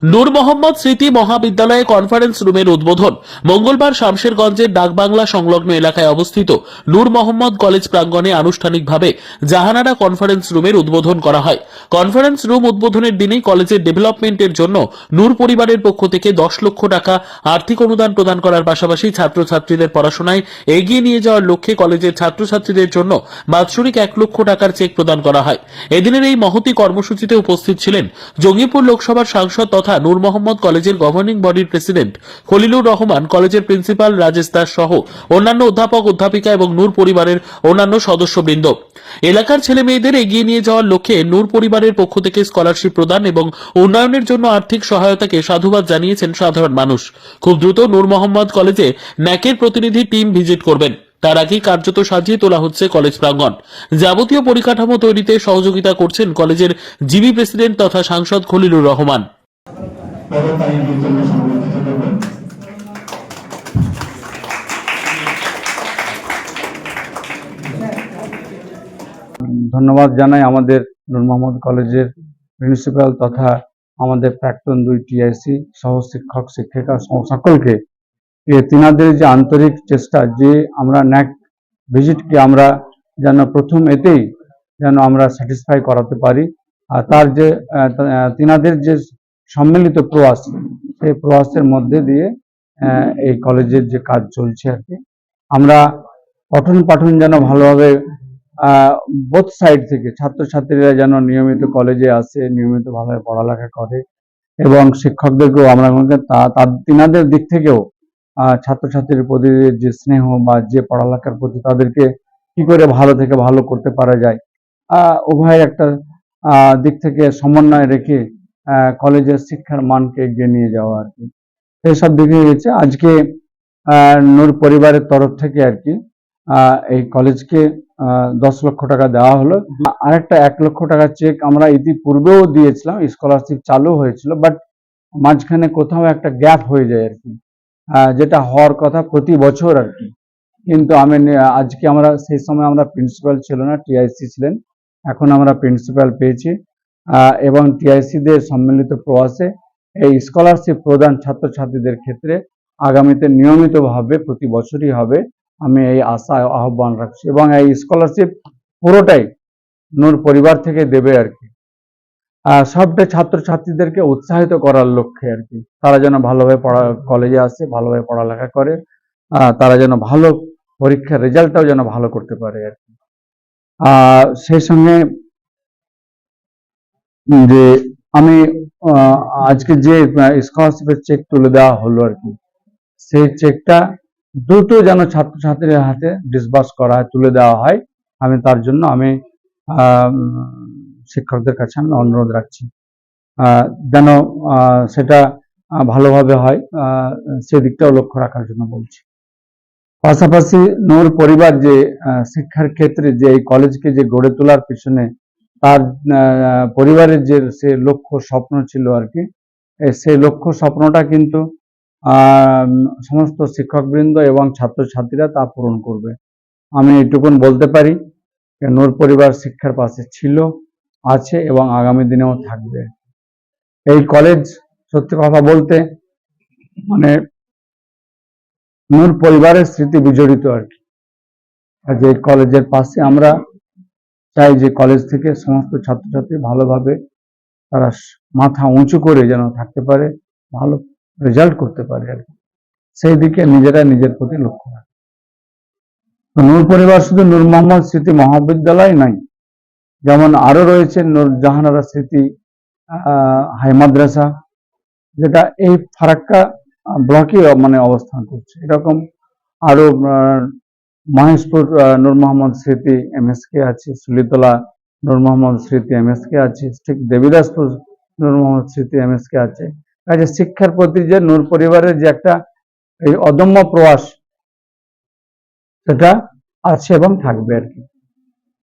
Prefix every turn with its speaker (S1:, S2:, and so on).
S1: নূর মোহাম্মদ স্মৃতি মহাবিদ্যালয়ে কনফারেন্স রুমের উদ্বোধন মঙ্গলবার শামশেরগঞ্জের ডাকবাংলা সংলগ্ন এলাকায় অবস্থিত নূর মোহাম্মদ কলেজ প্রাঙ্গণে আনুষ্ঠানিকভাবে জাহানারা কনফারেন্স রুমের উদ্বোধন করা হয়। কনফারেন্স রুম উদ্বোধনের দিনেই কলেজের ডেভেলপমেন্টের জন্য নূর পরিবারের পক্ষ থেকে 10 লক্ষ টাকা আর্থিক অনুদান প্রদান করার পাশাপাশি ছাত্রছাত্রীদের পড়াশোনায় এগিয়ে নিয়ে যাওয়ার লক্ষ্যে কলেজের ছাত্রছাত্রীদের জন্য বাৎসরিক 1 লক্ষ টাকার চেক প্রদান করা হয়। এদিনের এই মহতী কর্মসূচিতে উপস্থিত ছিলেন জঙ্গিপুর লোকসভার সাংসদ তথা নূর মোহাম্মদ কলেজের গভর্নিং বডির প্রেসিডেন্ট খলিলুর রহমান, কলেজের প্রিন্সিপাল রাজেশ দাস সহ অন্যান্য অধ্যাপক অধ্যাপিকা এবং নূর পরিবারের অন্যান্য সদস্যবৃন্দ। এলাকার ছেলে মেয়েদের এগিয়ে নিয়ে যাওয়ার লক্ষ্যে নূর পরিবারের পক্ষ থেকে স্কলারশিপ প্রদান এবং উন্নয়নের জন্য আর্থিক সহায়তাকে সাধুবাদ জানিয়েছেন সাধারণ মানুষ। খুব দ্রুত নূর মোহাম্মদ কলেজে ন্যাকের প্রতিনিধি টিম ভিজিট করবেন। তার আগেই কার্যত সাজিয়ে তোলা হচ্ছে কলেজ প্রাঙ্গণ। যাবতীয় পরিকাঠামো তৈরিতে সহযোগিতা করছেন কলেজের জিবি প্রেসিডেন্ট তথা সাংসদ খলিলুর রহমান।
S2: ধন্যবাদ জানাই আমাদের নূর মোহাম্মদ কলেজের প্রিন্সিপাল তথা আমাদের প্রাক্তন 2 টিআইসি সহ শিক্ষক শিক্ষিকা সকলকে। তিনাদের যে আন্তরিক চেষ্টা যে আমরা ন্যাক ভিজিটকে আমরা যেন প্রথম এতেই যেন আমরা স্যাটিসফাই করাতে পারি, আর তার যে তিনাদের যে সম্মিলিত প্রয়াস, সেই প্রয়াসের মধ্যে দিয়ে এই কলেজের যে কাজ চলছে আর কি। আমরা পঠন পাঠন যেন ভালোভাবে বোথ সাইড থেকে ছাত্রছাত্রীরা যেন নিয়মিত কলেজে আসে, নিয়মিতভাবে পড়ালেখা করে এবং শিক্ষকদেরকেও আমরা তিনাদের দিক থেকেও ছাত্রছাত্রীর প্রতি যে স্নেহ বা যে পড়ালেখার প্রতি তাদেরকে কি করে ভালো থেকে ভালো করতে পারা যায়, উভয়ের একটা দিক থেকে সমন্বয় রেখে কলেজের শিক্ষার মানকে এগিয়ে নিয়ে যাওয়া আর কি, এইসব দিকে গেছে। আজকে নূর পরিবারের তরফ থেকে আর কি এই কলেজকে 10 লক্ষ টাকা দেওয়া হলো। আরেকটা 1 লক্ষ টাকা চেক আমরা ইতিপূর্বেও দিয়েছিলাম, স্কলারশিপ চালু হয়েছিল, বাট মাঝখানে কোথাও একটা গ্যাপ হয়ে যায় আর কি, যেটা হওয়ার কথা প্রতি বছর আর কি। কিন্তু আজকে আমরা সেই সময় আমরা প্রিন্সিপাল ছিল না, টিআইসি ছিলেন, এখন আমরা প্রিন্সিপাল পেয়েছি এবং টিআইসিদের সম্মিলিত প্রয়াসে এই স্কলারশিপ প্রদান ছাত্রছাত্রীদের ক্ষেত্রে আগামীতে নিয়মিতভাবে প্রতি বছরই হবে, আমি এই আশা আহ্বান রাখছি। এবং এই স্কলারশিপ পুরোটাই নূর পরিবার থেকে দেবে আর কি, সবটা ছাত্রছাত্রীদেরকে উৎসাহিত করার লক্ষ্যে আর কি, তারা যেন ভালোভাবে কলেজে আসে, ভালোভাবে পড়ালেখা করে, তারা যেন ভালো পরীক্ষার রেজাল্টটাও যেন ভালো করতে পারে আর কি। সেই সঙ্গে যে আমি আজকে যে স্কলারশিপের চেক তুলে দেওয়া হলো আর কি, সেই চেকটা দ্রুত যেন ছাত্রছাত্রীদের হাতে ডিসবার্স করা হয়, তুলে দেওয়া হয়, আমি তার জন্য আমি শিক্ষকদের কাছে আমি অনুরোধ রাখছি যেন সেটা ভালোভাবে হয়, সেদিকটাও লক্ষ্য রাখার জন্য বলছি। পাশাপাশি নূর পরিবার যে শিক্ষার ক্ষেত্রে যে এই কলেজকে যে গড়ে তোলার পিছনে তার পরিবারের যে সে লক্ষ্য স্বপ্ন ছিল আর কি, সেই লক্ষ্য স্বপ্নটা কিন্তু সমস্ত শিক্ষকবৃন্দ এবং ছাত্রছাত্রীরা তা পূরণ করবে। আমি এটুকুন বলতে পারি, নূর পরিবার শিক্ষার পাশে ছিল, আছে এবং আগামী দিনেও থাকবে। এই কলেজ সত্যি কথা বলতে মানে নূর পরিবারের স্মৃতি বিজড়িত আর কি। যে কলেজের পাশে আমরা চাই যে কলেজ থেকে সমস্ত ছাত্রছাত্রী ভালোভাবে তারা মাথা উঁচু করে যেন থাকতে পারে, ভালো রেজাল্ট করতে পারে আর কি, সেই দিকে নিজেরা নিজের প্রতি লক্ষ্য রাখে। নূর পরিবার শুধু নূর মোহাম্মদ স্মৃতি মহাবিদ্যালয় নয়, যেমন আরো রয়েছে নূর জাহানারা স্মৃতি হাই মাদ্রাসা, যেটা এই ফারাক্কা ব্লকে মানে অবস্থান করছে। এরকম আরো মহেশপুর নূর মোহাম্মদ স্মৃতি এমএসকে আছে, সুলিতলা নূর মোহাম্মদ স্মৃতি এমএসকে আছে, ঠিক দেবীদাসপুর নূর মোহাম্মদ স্মৃতি এমএসকে আছে। কাজে শিক্ষার প্রতি যে নূর পরিবারের যে একটা এই অদম্য প্রয়াস, সেটা আছে এবং থাকবে আর কি।